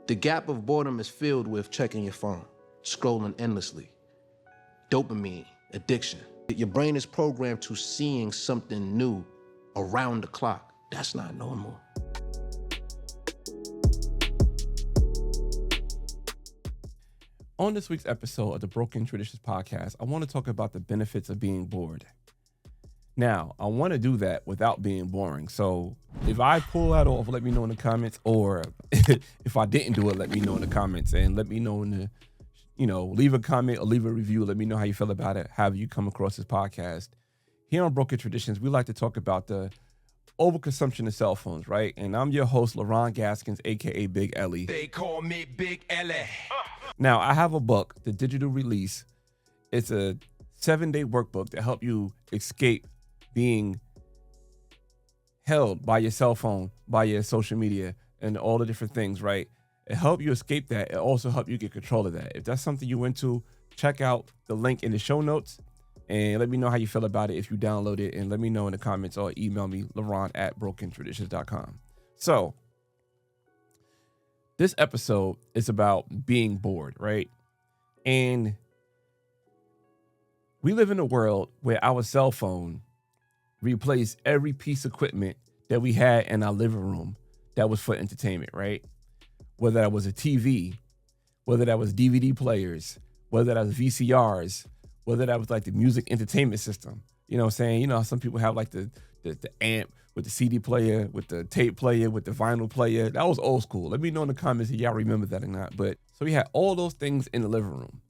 The gap of boredom is filled with checking your phone, scrolling endlessly. Dopamine, addiction. Your brain is programmed to seeing something new around the clock. That's not normal. On this week's episode of the Broken Traditions podcast, I want to talk about the benefits of being bored. Now, I want to do that without being boring. So if I pull that off, let me know in the comments, or if I didn't do it, let me know in the comments, and let me know in the, leave a comment or leave a review. Let me know how you feel about it. How have you come across this podcast? Here on Broken Traditions, we like to talk about the overconsumption of cell phones, right? And I'm your host, Leron Gaskins, aka Big Ellie. They call me Big Ellie. Now, I have a book, the digital release. It's a 7-day workbook to help you escape being held by your cell phone, by your social media, and all the different things, right? It help you escape that. It also help you get control of that. If that's something you into, check out the link in the show notes and let me know how you feel about it if you download it, and let me know in the comments or email me, leron@brokentraditions.com. So this episode is about being bored, right? And we live in a world where our cell phone replaced every piece of equipment that we had in our living room that was for entertainment, right? Whether that was a TV, whether that was DVD players, whether that was VCRs, whether that was like the music entertainment system. You know what I'm saying? You know how some people have like the amp with the CD player, with the tape player, with the vinyl player. That was old school. Let me know in the comments if y'all remember that or not. But so we had all those things in the living room.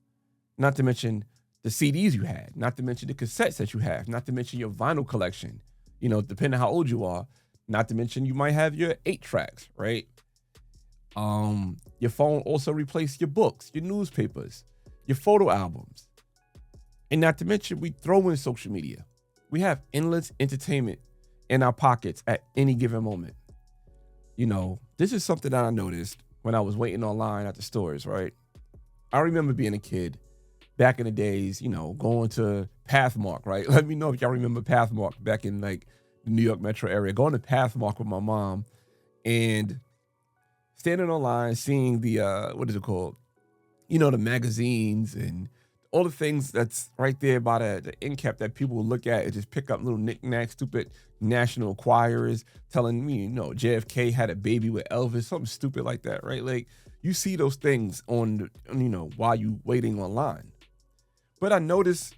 Not to mention the CDs you had, not to mention the cassettes that you have, not to mention your vinyl collection, depending on how old you are, not to mention you might have your 8 tracks, right? Your phone also replaced your books, your newspapers, your photo albums. And not to mention, we throw in social media. We have endless entertainment in our pockets at any given moment. This is something that I noticed when I was waiting online at the stores, right? I remember being a kid back in the days, going to Pathmark, right? Let me know if y'all remember Pathmark back in like the New York metro area. Going to Pathmark with my mom and standing online, seeing the, what is it called? The magazines and all the things that's right there by the end cap that people will look at and just pick up little knickknacks, stupid national enquirers telling me, JFK had a baby with Elvis, something stupid like that, right? Like you see those things on, while you waiting online. But I noticed,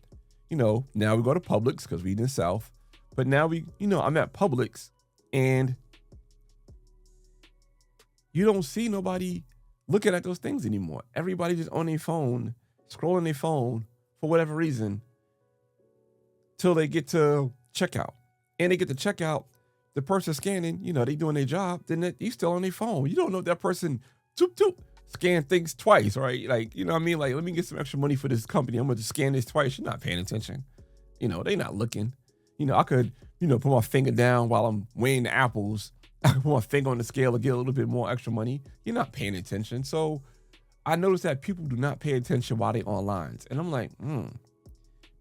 now we go to Publix because we in the South. But now I'm at Publix and you don't see nobody looking at those things anymore. Everybody just on their phone, scrolling their phone for whatever reason till they get to checkout. And they get to checkout, the person scanning, they doing their job, then you still on their phone. You don't know if that person scan things twice, right? Like, you know what I mean? Like, let me get some extra money for this company. I'm going to scan this twice. You're not paying attention. They not looking. I could, put my finger down while I'm weighing the apples. I could put my finger on the scale to get a little bit more extra money. You're not paying attention. So I noticed that people do not pay attention while they're online. And I'm like,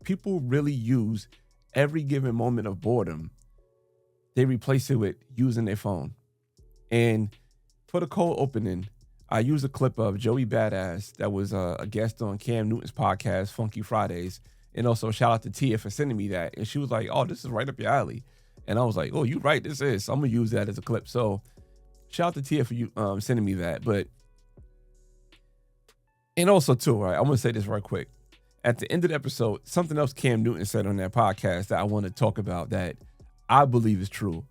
people really use every given moment of boredom. They replace it with using their phone. And for the cold opening, I used a clip of Joey Badass that was a guest on Cam Newton's podcast, Funky Fridays. And also shout out to Tia for sending me that. And she was like, oh, this is right up your alley. And I was like, oh, you right, this is. So I'm going to use that as a clip. So shout out to Tia for you sending me that. And also too, right, I'm going to say this right quick. At the end of the episode, something else Cam Newton said on that podcast that I want to talk about that I believe is true.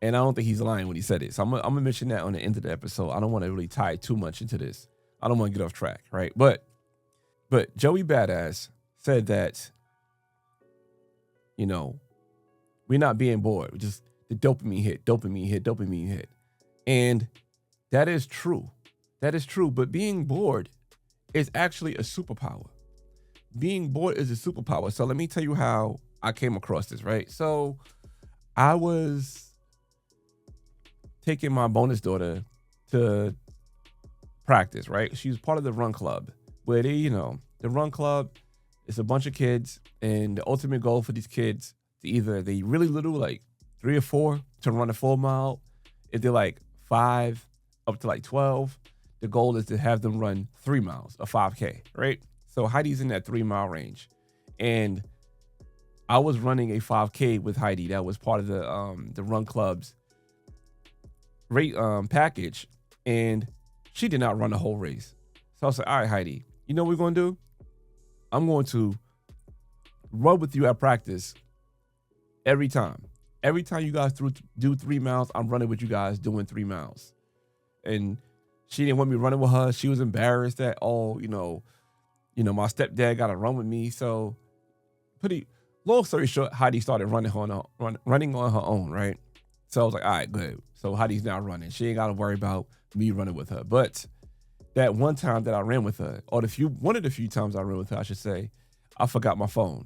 And I don't think he's lying when he said it. So I'm going to mention that on the end of the episode. I don't want to really tie too much into this. I don't want to get off track, right? But Joey Badass said that, we're not being bored. We're just the dopamine hit. And that is true. That is true. But being bored is actually a superpower. Being bored is a superpower. So let me tell you how I came across this, right? So I was taking my bonus daughter to practice, right? She was part of the run club where the run club is a bunch of kids, and the ultimate goal for these kids to either they really little, like 3 or 4, to run a full mile. If they're like 5 up to like 12, the goal is to have them run 3 miles, a 5K, right? So Heidi's in that 3-mile range. And I was running a 5K with Heidi. That was part of the Run Club's rate package. And she did not run the whole race. So I was like, all right, Heidi, you know what we're going to do? I'm going to run with you at practice every time. Every time you guys do 3 miles, I'm running with you guys doing 3 miles. And she didn't want me running with her. She was embarrassed that, my stepdad got to run with me. So long story short, Heidi started running on her own, right? So I was like, all right, good. So Heidi's now running. She ain't got to worry about me running with her. But that one time that I ran with her, or one of the few times I ran with her, I should say, I forgot my phone.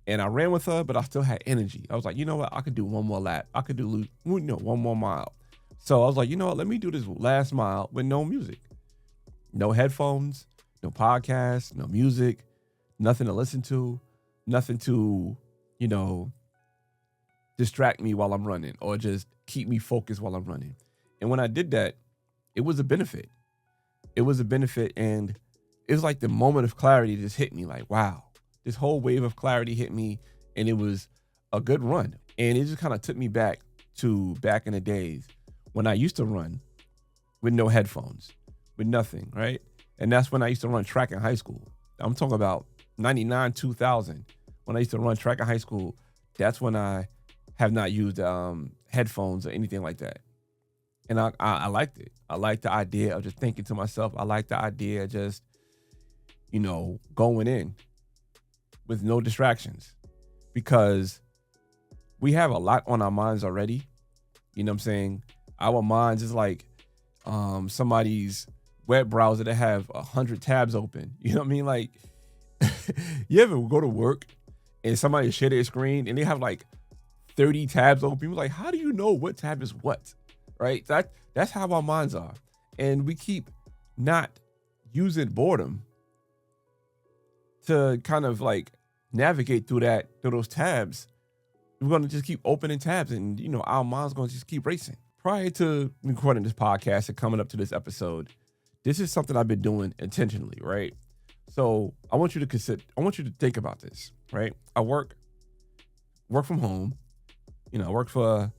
And I ran with her, but I still had energy. I was like, you know what? I could do one more lap. I could do, one more mile. So I was like, you know what? Let me do this last mile with no music. No headphones, no podcast, no music, nothing to listen to, nothing to, distract me while I'm running or just keep me focused while I'm running. And when I did that, it was a benefit. It was a benefit, and it was like the moment of clarity just hit me like, wow. This whole wave of clarity hit me, and it was a good run. And it just kind of took me back in the days when I used to run with no headphones, with nothing, right? And that's when I used to run track in high school. I'm talking about 99, 2000. When I used to run track in high school, that's when I have not used headphones or anything like that. And I liked it. I liked the idea of just thinking to myself. I liked the idea of just, going in with no distractions, because we have a lot on our minds already. You know what I'm saying? Our minds is like somebody's web browser that have 100 tabs open. You know what I mean? Like, you ever go to work and somebody share their screen and they have like 30 tabs open? You're like, how do you know what tab is what? Right? That's how our minds are. And we keep not using boredom to kind of like navigate through those tabs. We're going to just keep opening tabs, and our mind's going to just keep racing. Prior to recording this podcast and coming up to this episode, this is something I've been doing intentionally, right? So I want you to think about this, right? I work from home. I work for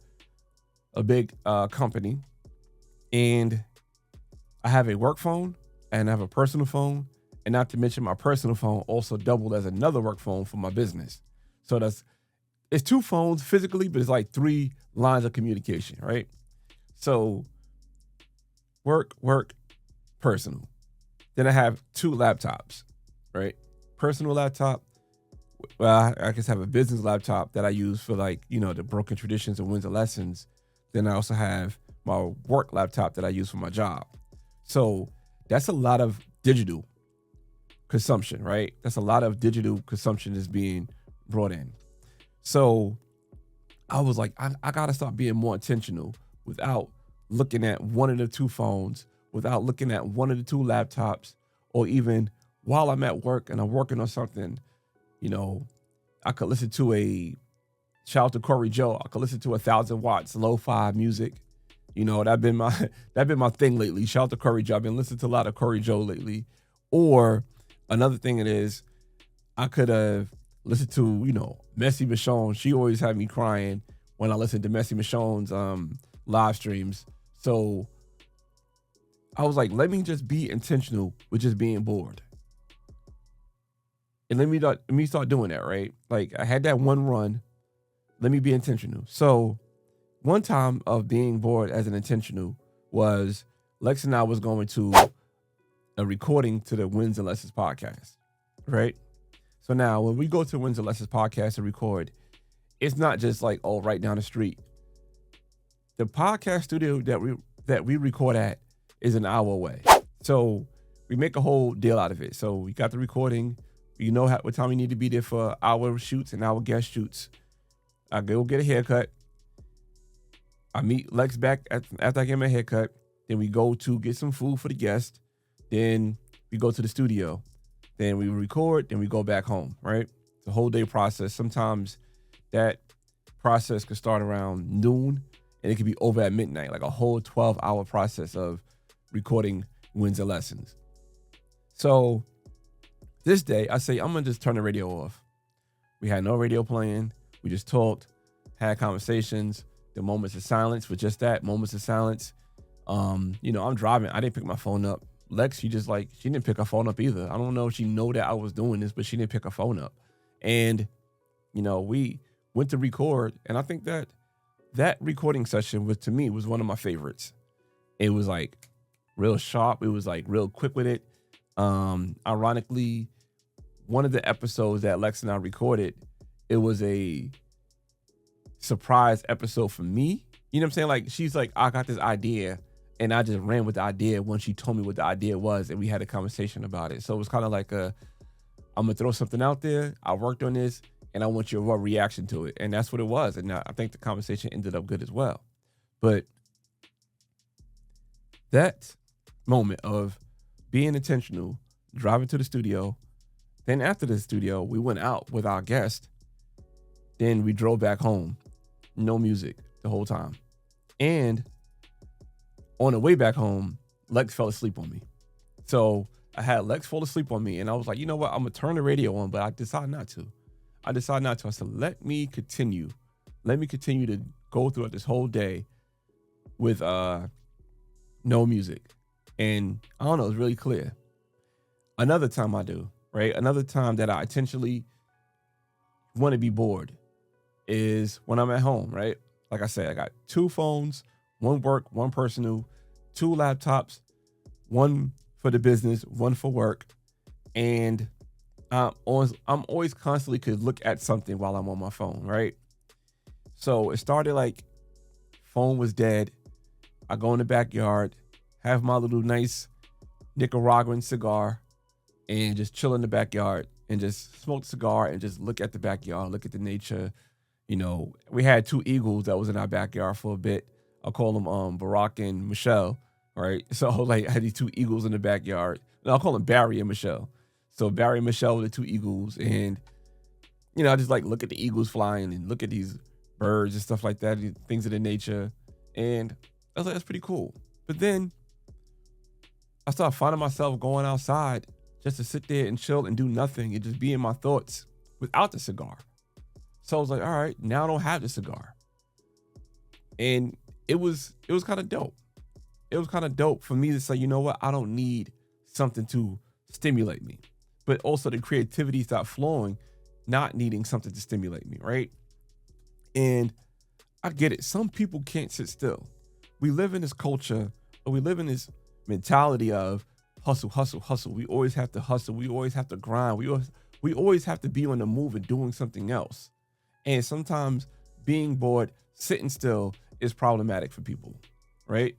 a big company, and I have a work phone and I have a personal phone. And not to mention my personal phone also doubled as another work phone for my business. So it's 2 phones physically, but it's like 3 lines of communication, right? So work, personal. Then I have 2 laptops, right? Personal laptop. Well, I guess I have a business laptop that I use for the broken traditions and wins and lessons. Then I also have my work laptop that I use for my job. So that's a lot of digital consumption, right? That's a lot of digital consumption is being brought in. So I was like, I gotta start being more intentional without looking at one of the 2 phones, without looking at one of the 2 laptops, or even while I'm at work and I'm working on something, I could listen to shout out to Corey Joe. I could listen to 1,000 watts lo-fi music. That's been my thing lately. Shout out to Corey Joe. I've been listening to a lot of Corey Joe lately. Or another thing it is, I could have listened to, Messi Michonne. She always had me crying when I listened to Messi Michonne's live streams. So I was like, let me just be intentional with just being bored. And let me start doing that, right? Like, I had that one run. Let me be intentional. So one time of being bored as an intentional was Lex and I was going to a recording to the Wins and Lessons podcast, right? So now when we go to Wins and Lessons podcast to record, it's not just like, right down the street. The podcast studio that we record at is an hour away. So we make a whole deal out of it. So we got the recording. What time we need to be there for our shoots and our guest shoots. I go get a haircut. I meet Lex back after I get my haircut. Then we go to get some food for the guest. Then we go to the studio. Then we record. Then we go back home, right? It's a whole day process. Sometimes that process could start around noon and it could be over at midnight, like a whole 12-hour process of recording wins the lessons. So this day, I say, I'm going to just turn the radio off. We had no radio playing. We just talked, had conversations. The moments of silence was just that, moments of silence. I'm driving. I didn't pick my phone up. Lex, she didn't pick her phone up either. I don't know if she know that I was doing this, but she didn't pick her phone up. And, we went to record. And I think that recording session to me was one of my favorites. It was like real sharp. It was like real quick with it. Ironically, one of the episodes that Lex and I recorded, it was a surprise episode for me. You know what I'm saying? Like, she's like, I got this idea, and I just ran with the idea when she told me what the idea was, and we had a conversation about it. So it was kind of like I'm going to throw something out there. I worked on this, and I want your raw reaction to it. And that's what it was. And I think the conversation ended up good as well. But that moment of being intentional, driving to the studio, then after the studio, we went out with our guest. Then we drove back home. No music the whole time. And on the way back home, Lex fell asleep on me. So I had Lex fall asleep on me. And I was like, you know what? I'm going to turn the radio on, but I decided not to. I said, let me continue to go through it this whole day with no music. And I don't know, it's really clear. Another time I do, right? Another time that I intentionally want to be bored is when I'm at home, right? Like I said, I got 2 phones, one work, one personal, 2 laptops, one for the business, one for work. And I'm always constantly could look at something while I'm on my phone, right? So it started like phone was dead. I go in the backyard, have my little nice Nicaraguan cigar, and just chill in the backyard and just smoke the cigar and just look at the backyard, look at the nature. We had 2 eagles that was in our backyard for a bit. I'll call them Barack and Michelle, right? So like I had these 2 eagles in the backyard. And I'll call them Barry and Michelle. So Barry and Michelle were the 2 eagles. And, I just like look at the eagles flying and look at these birds and stuff like that, things of the nature. And I was like, that's pretty cool. But then I started finding myself going outside just to sit there and chill and do nothing and just be in my thoughts without the cigar. So I was like, all right, now I don't have the cigar. And it was kind of dope. It was kind of dope for me to say, you know what? I don't need something to stimulate me. But also the creativity start flowing, not needing something to stimulate me, right? And I get it. Some people can't sit still. We live in this culture, or we live in this mentality of hustle, hustle, hustle. We always have to hustle. We always have to grind. We always have to be on the move and doing something else. And sometimes being bored, sitting still is problematic for people, right?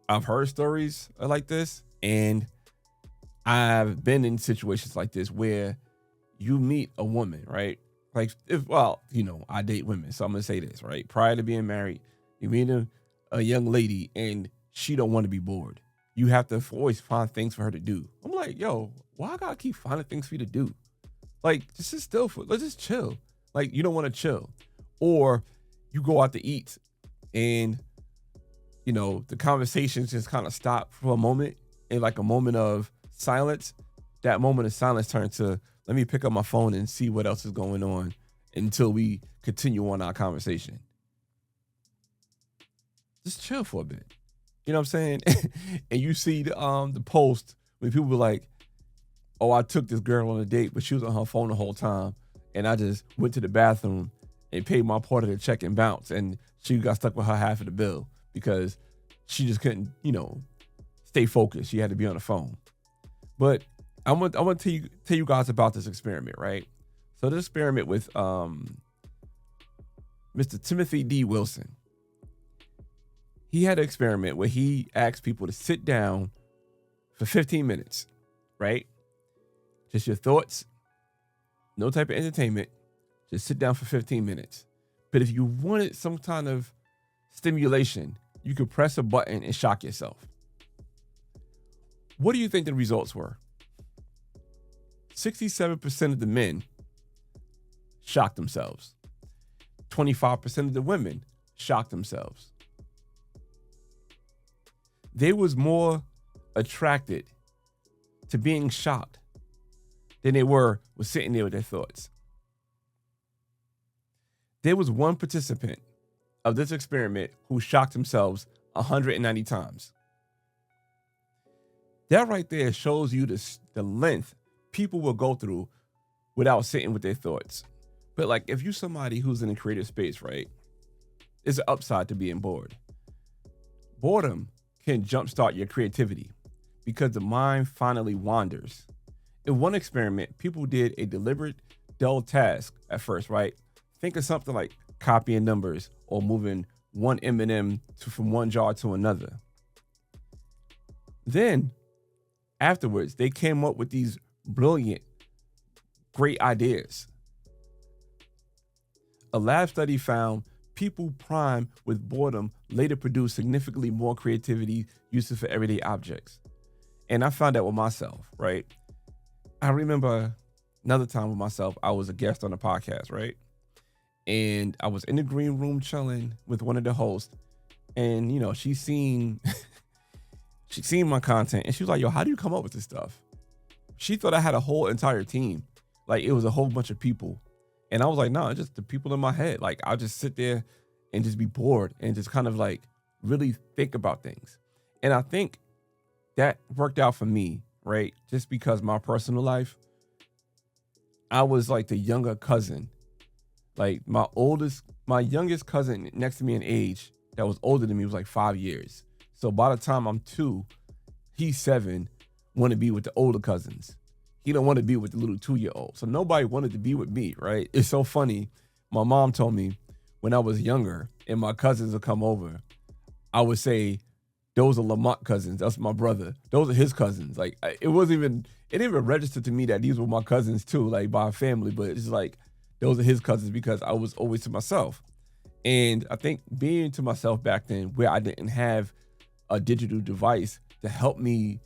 I've heard stories like this, and I've been in situations like this where you meet a woman, right? Like, I date women, so I'm going to say this, right? Prior to being married, you meet a young lady, and she don't want to be bored. You have to always find things for her to do. I'm like, yo, why I got to keep finding things for you to do? Like, just sit still let's just chill. Like, you don't want to chill. Or you go out to eat, and, the conversations just kind of stop for a moment, and like a moment of silence. That moment of silence turns to, let me pick up my phone and see what else is going on until we continue on our conversation. Just chill for a bit. You know what I'm saying? And you see the post when people were like, oh, I took this girl on a date, but she was on her phone the whole time. And I just went to the bathroom and paid my part of the check and bounced. And she got stuck with her half of the bill because she just couldn't, stay focused. She had to be on the phone. But I want to tell you guys about this experiment, right? So this experiment with Mr. Timothy D. Wilson. He had an experiment where he asked people to sit down for 15 minutes, right? Just your thoughts, no type of entertainment. Just sit down for 15 minutes. But if you wanted some kind of stimulation, you could press a button and shock yourself. What do you think the results were? 67% of the men shocked themselves. 25% of the women shocked themselves. they was more attracted to being shocked than they were with sitting there with their thoughts. There was one participant of this experiment who shocked themselves 190 times. That right there shows you the length people will go through without sitting with their thoughts. But like, if you're somebody who's in a creative space, right, it's an upside to being bored. Boredom can jumpstart your creativity because the mind finally wanders. In one experiment, people did a deliberate, dull task at first, right? Think of something like copying numbers or moving one M&M from one jar to another. Then, afterwards, they came up with these brilliant, great ideas. A lab study found people primed with boredom later produced significantly more creativity used for everyday objects. And I found that with myself, right? I remember another time with myself, I was a guest on a podcast, right? And I was in the green room chilling with one of the hosts. And, you know, she seen my content and she was like, yo, how do you come up with this stuff? She thought I had a whole entire team. Like, it was a whole bunch of people. And I was like, no, it's just the people in my head. Like, I'll just sit there and just be bored and just kind of like really think about things. And I think that worked out for me, right? Just because my personal life, I was like the younger cousin. Like my youngest cousin next to me in age that was older than me was like 5 years. So by the time I'm 2, he's 7, want to be with the older cousins. He don't want to be with the little 2-year-old. So nobody wanted to be with me, right? It's so funny. My mom told me when I was younger and my cousins would come over, I would say, those are Lamont cousins. That's my brother. Those are his cousins. Like, it didn't even register to me that these were my cousins too, like by family, but it's like, those are his cousins because I was always to myself. And I think being to myself back then where I didn't have a digital device to help me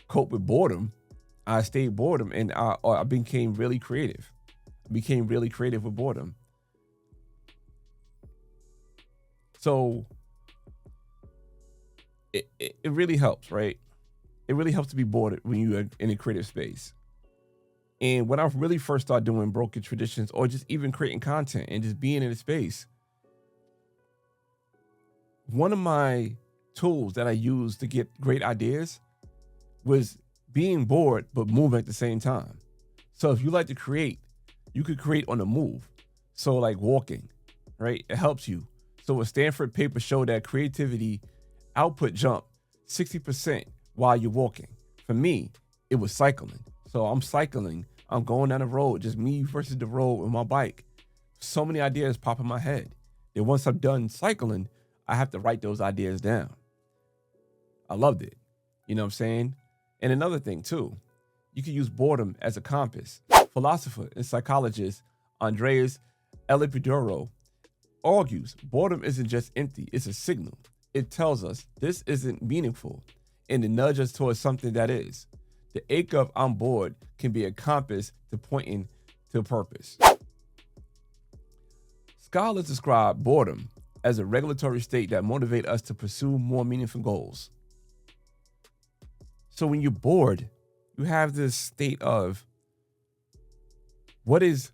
cope with boredom, I stayed boredom and I became really creative. I became really creative with boredom. So it really helps, right? It really helps to be bored when you're in a creative space. And when I really first started doing broken traditions or just even creating content and just being in a space, one of my tools that I used to get great ideas was being bored, but moving at the same time. So if you like to create, you could create on the move. So like walking, right? It helps you. So a Stanford paper showed that creativity output jump 60% while you're walking. For me, it was cycling. So I'm cycling, I'm going down the road, just me versus the road with my bike. So many ideas pop in my head. And once I'm done cycling, I have to write those ideas down. I loved it. You know what I'm saying? And another thing too, you can use boredom as a compass. Philosopher and psychologist Andreas Epicuro argues boredom isn't just empty, it's a signal. It tells us this isn't meaningful and it nudges us towards something that is. The ache of I'm bored can be a compass to pointing to purpose. Scholars describe boredom as a regulatory state that motivates us to pursue more meaningful goals. So when you're bored, you have this state of what is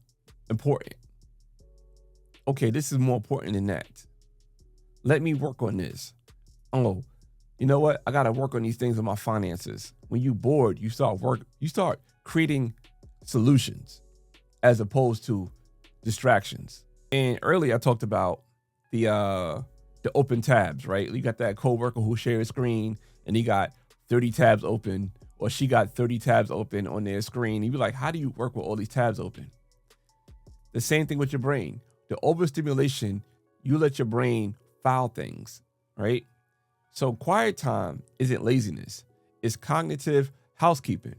important? Okay, this is more important than that. Let me work on this. Oh, you know what? I got to work on these things with my finances. When you're bored, you start creating solutions as opposed to distractions. And earlier I talked about the open tabs, right? You got that coworker who shares a screen and he got 30 tabs open, or she got 30 tabs open on their screen. You'd be like, how do you work with all these tabs open? The same thing with your brain. The overstimulation, you let your brain file things, right? So quiet time isn't laziness. It's cognitive housekeeping.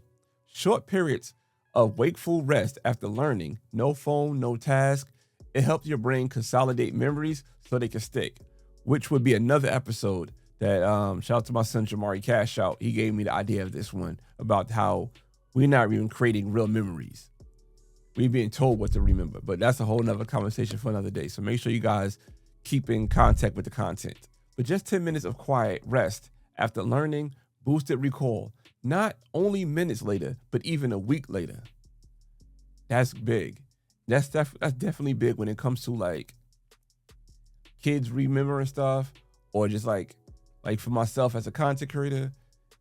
Short periods of wakeful rest after learning, no phone, no task. It helps your brain consolidate memories so they can stick, which would be another episode that shout out to my son Jamari Cash out. He gave me the idea of this one about how we're not even creating real memories. We're being told what to remember, but that's a whole nother conversation for another day. So make sure you guys keep in contact with the content. But just 10 minutes of quiet rest after learning boosted recall, not only minutes later, but even a week later. That's big. That's definitely big when it comes to like kids remembering stuff, or just like for myself as a content creator,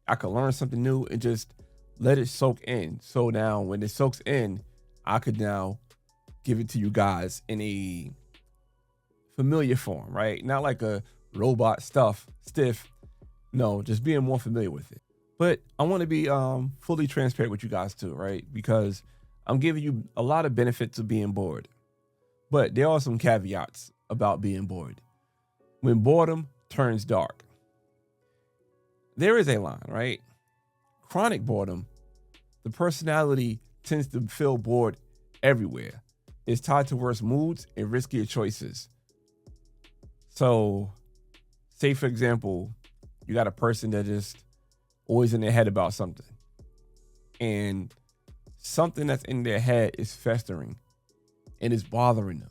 I could learn something new and just let it soak in. So now when it soaks in, I could now give it to you guys in a familiar form, right? Not like a robot stiff. No, just being more familiar with it. But I want to be fully transparent with you guys too, right? Because I'm giving you a lot of benefits of being bored. But there are some caveats about being bored. When boredom turns dark, there is a line, right? Chronic boredom, the personality tends to feel bored everywhere. It's tied to worse moods and riskier choices. So, say for example, you got a person that just always in their head about something, and something that's in their head is festering and it's bothering them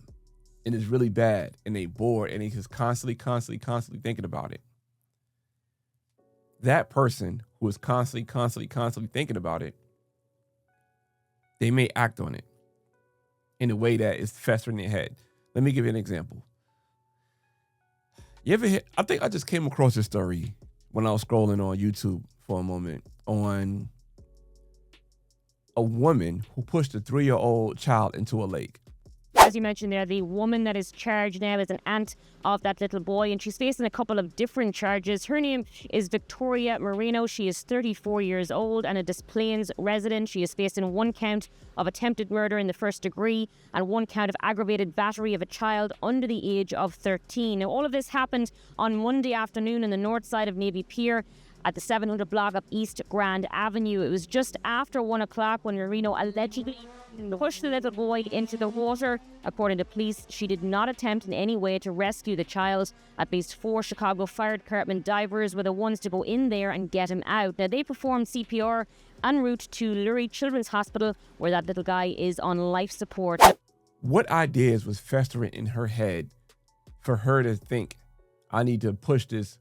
and it's really bad, and they bored and they just constantly thinking about it. That person who is constantly thinking about it, they may act on it in a way that is festering in their head. Let me give you an example. You ever I think I just came across this story when I was scrolling on YouTube for a moment on a woman who pushed a 3-year-old child into a lake. As you mentioned there, the woman that is charged now is an aunt of that little boy, and she's facing a couple of different charges. Her name is Victoria Marino. She is 34 years old and a Des Plaines resident. She is facing 1 count of attempted murder in the first degree and 1 count of aggravated battery of a child under the age of 13. Now, all of this happened on Monday afternoon in the north side of Navy Pier at the 700 block of East Grand Avenue. It was just after 1 o'clock when Marino allegedly pushed the little boy into the water. According to police, she did not attempt in any way to rescue the child. At least 4 Chicago Fire Department divers were the ones to go in there and get him out. Now, they performed CPR en route to Lurie Children's Hospital, where that little guy is on life support. What ideas was festering in her head for her to think, I need to push this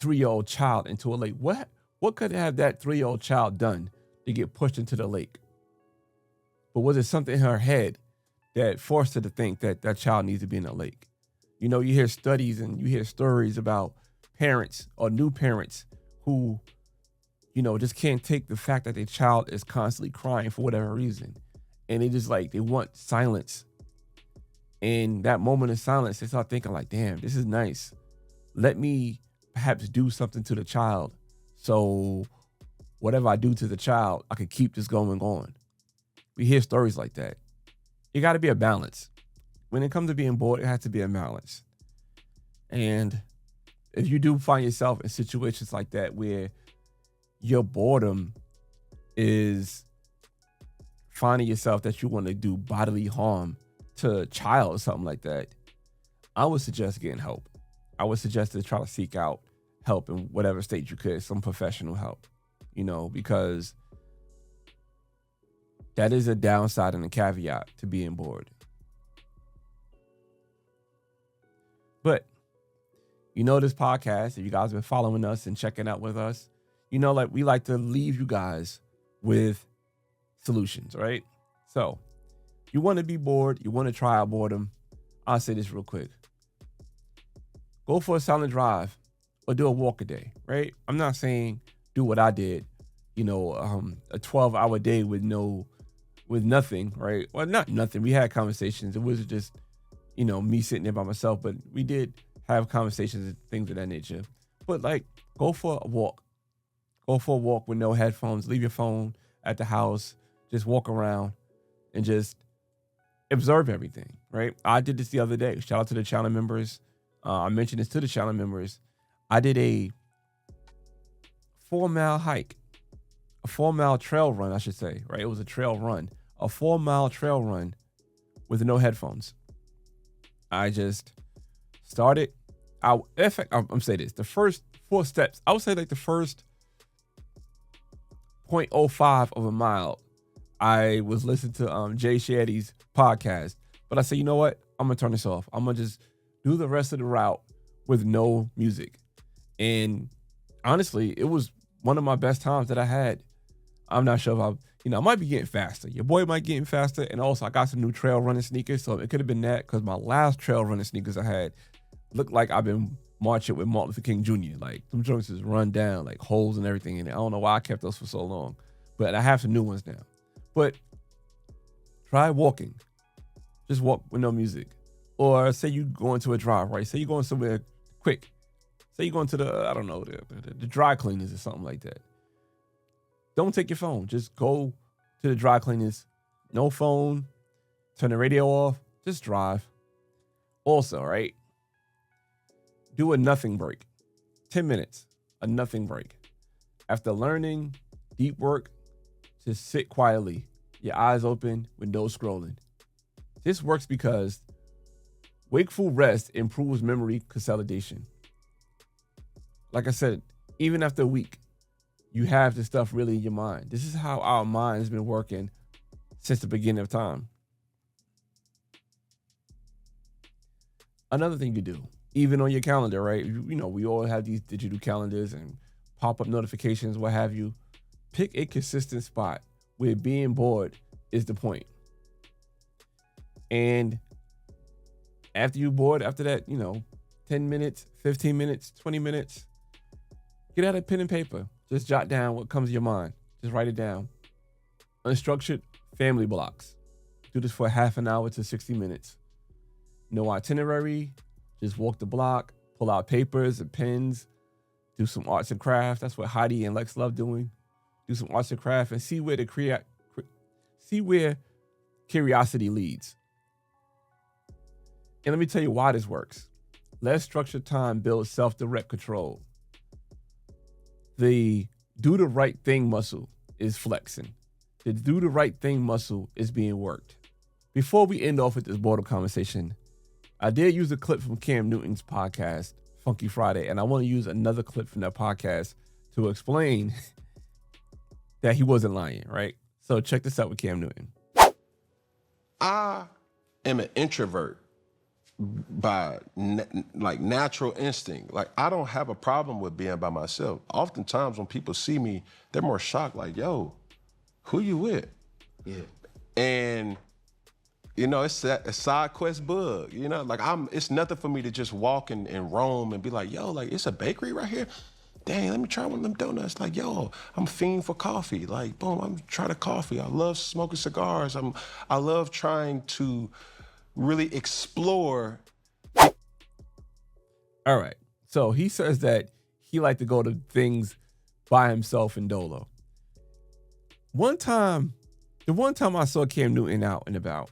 3-year-old child into a lake? What could have that 3-year-old child done to get pushed into the lake? But was it something in her head that forced her to think that that child needs to be in a lake? You know, you hear studies and you hear stories about parents or new parents who, you know, just can't take the fact that their child is constantly crying for whatever reason. And they just they want silence. In that moment of silence, they start thinking like, damn, this is nice. Let me perhaps do something to the child. So whatever I do to the child, I could keep this going on. We hear stories like that. You got to be a balance. When it comes to being bored, it has to be a balance. And if you do find yourself in situations like that where your boredom is finding yourself that you want to do bodily harm to a child or something like that, I would suggest getting help. I would suggest to try to seek out help in whatever state you could, some professional help, you know, because that is a downside and a caveat to being bored. But, you know, this podcast, if you guys have been following us and checking out with us, you know, like we like to leave you guys with solutions, right? So, you want to be bored, you want to try out boredom, I'll say this real quick. Go for a silent drive or do a walk a day, right? I'm not saying do what I did, you know, a 12-hour day with nothing, right? Well, not nothing. We had conversations. It wasn't just, you know, me sitting there by myself, but we did have conversations and things of that nature. But go for a walk. Go for a walk with no headphones. Leave your phone at the house. Just walk around and just observe everything, right? I did this the other day. Shout out to the channel members. I mentioned this to the channel members. I did a 4-mile hike, a 4-mile trail run, I should say, right? It was a trail run, a 4-mile trail run with no headphones. I just started. In fact, I'm saying this, the first 4 steps, I would say the first 0.05 of a mile, I was listening to Jay Shetty's podcast, but I said, you know what? I'm going to turn this off. I'm going to just do the rest of the route with no music. And honestly, it was one of my best times that I had. I'm not sure if I might be getting faster. Your boy might getting faster. And also I got some new trail running sneakers. So it could have been that because my last trail running sneakers I had looked like I've been marching with Martin Luther King Jr. Like them joints is run down, like holes and everything in it. I don't know why I kept those for so long, but I have some new ones now. But try walking. Just walk with no music. Or say you going to a drive, right? Say you're going somewhere quick. Say you're going to the dry cleaners or something like that. Don't take your phone. Just go to the dry cleaners. No phone. Turn the radio off. Just drive. Also, right? Do a nothing break. 10 minutes. A nothing break. After learning deep work, just sit quietly. Your eyes open with no scrolling. This works because wakeful rest improves memory consolidation. Like I said, even after a week, you have this stuff really in your mind. This is how our mind has been working since the beginning of time. Another thing you do, even on your calendar, right? We all have these digital calendars and pop-up notifications, what have you. Pick a consistent spot where being bored is the point. And after you're bored, after that, 10 minutes, 15 minutes, 20 minutes, get out a pen and paper. Just jot down what comes to your mind. Just write it down. Unstructured family blocks. Do this for half an hour to 60 minutes. No itinerary. Just walk the block. Pull out papers and pens. Do some arts and crafts. That's what Heidi and Lex love doing. Do some arts and crafts and see where curiosity leads. And let me tell you why this works. Less structured time builds self-direct control. The do the right thing muscle is flexing. The do the right thing muscle is being worked. Before we end off with this boredom conversation, I did use a clip from Cam Newton's podcast, Funky Friday, and I want to use another clip from that podcast to explain that he wasn't lying, right? So check this out with Cam Newton. I am an introvert by natural instinct. Like, I don't have a problem with being by myself. Oftentimes when people see me, they're more shocked, like, yo, who you with? Yeah. And it's a side quest bug, it's nothing for me to just walk and roam and be like, yo, like, it's a bakery right here. Dang, let me try one of them donuts. Like, yo, I'm a fiend for coffee. Like, boom, I'm trying to coffee. I love smoking cigars. I love trying to really explore. All right. So he says that he liked to go to things by himself in Dolo. The one time I saw Cam Newton out and about,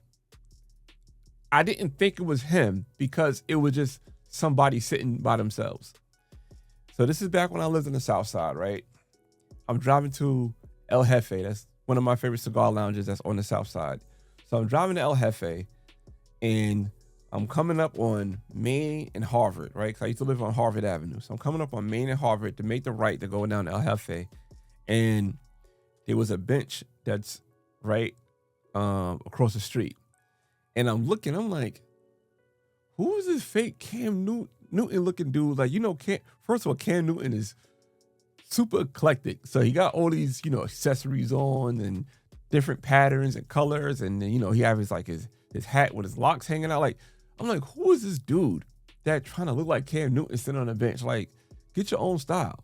I didn't think it was him because it was just somebody sitting by themselves. So this is back when I lived in the South Side, right? I'm driving to El Jefe. That's one of my favorite cigar lounges that's on the South Side. So I'm driving to El Jefe and I'm coming up on Main and Harvard, right? Because I used to live on Harvard Avenue. So I'm coming up on Main and Harvard to make the right to go down to El Jefe. And there was a bench that's right across the street. And I'm looking, I'm like, who is this fake Cam Newton looking dude? Like, first of all, Cam Newton is super eclectic. So he got all these, accessories on and different patterns and colors. And then, he has his hat with his locks hanging out. Like, I'm like, who is this dude that trying to look like Cam Newton sitting on a bench? Like, get your own style.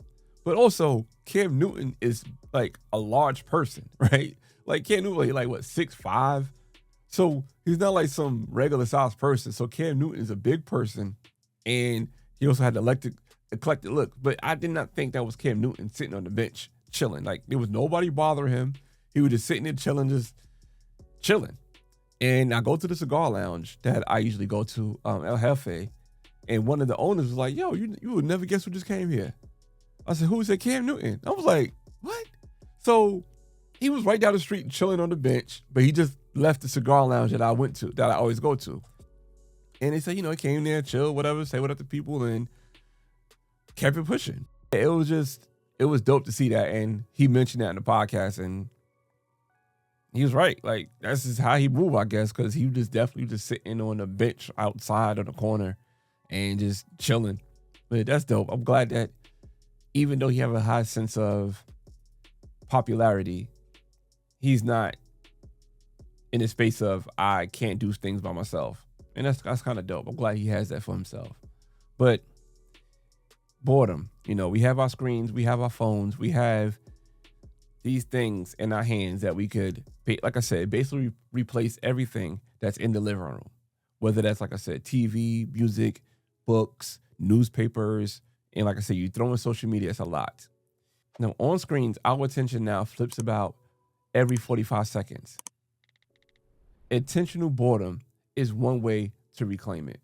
But also, Cam Newton is like a large person, right? Like, Cam Newton, like what, 6'5"? So he's not like some regular sized person. So Cam Newton is a big person. And he also had the eclectic look. But I did not think that was Cam Newton sitting on the bench chilling. Like, there was nobody bothering him. He was just sitting there chilling, just chilling. And I go to the cigar lounge that I usually go to, El Jefe. And one of the owners was like, yo, you would never guess who just came here. I said, who? He said, Cam Newton. I was like, what? So he was right down the street chilling on the bench, but he just left the cigar lounge that I went to, that I always go to. And they said, he came there, chill, whatever, say what up to people, and kept it pushing. It was dope to see that. And he mentioned that in the podcast, and he was right. Like, that's just how he moved, I guess, because he was definitely just sitting on a bench outside on the corner and just chilling. But that's dope. I'm glad that, even though he have a high sense of popularity, he's not in the space of I can't do things by myself. And that's kind of dope. I'm glad he has that for himself. But boredom, we have our screens, we have our phones, we have these things in our hands that we could, like I said, basically replace everything that's in the living room. Whether that's, like I said, TV, music, books, newspapers, and like I said, you throw in social media, it's a lot. Now, on screens, our attention now flips about every 45 seconds. Intentional boredom is one way to reclaim it.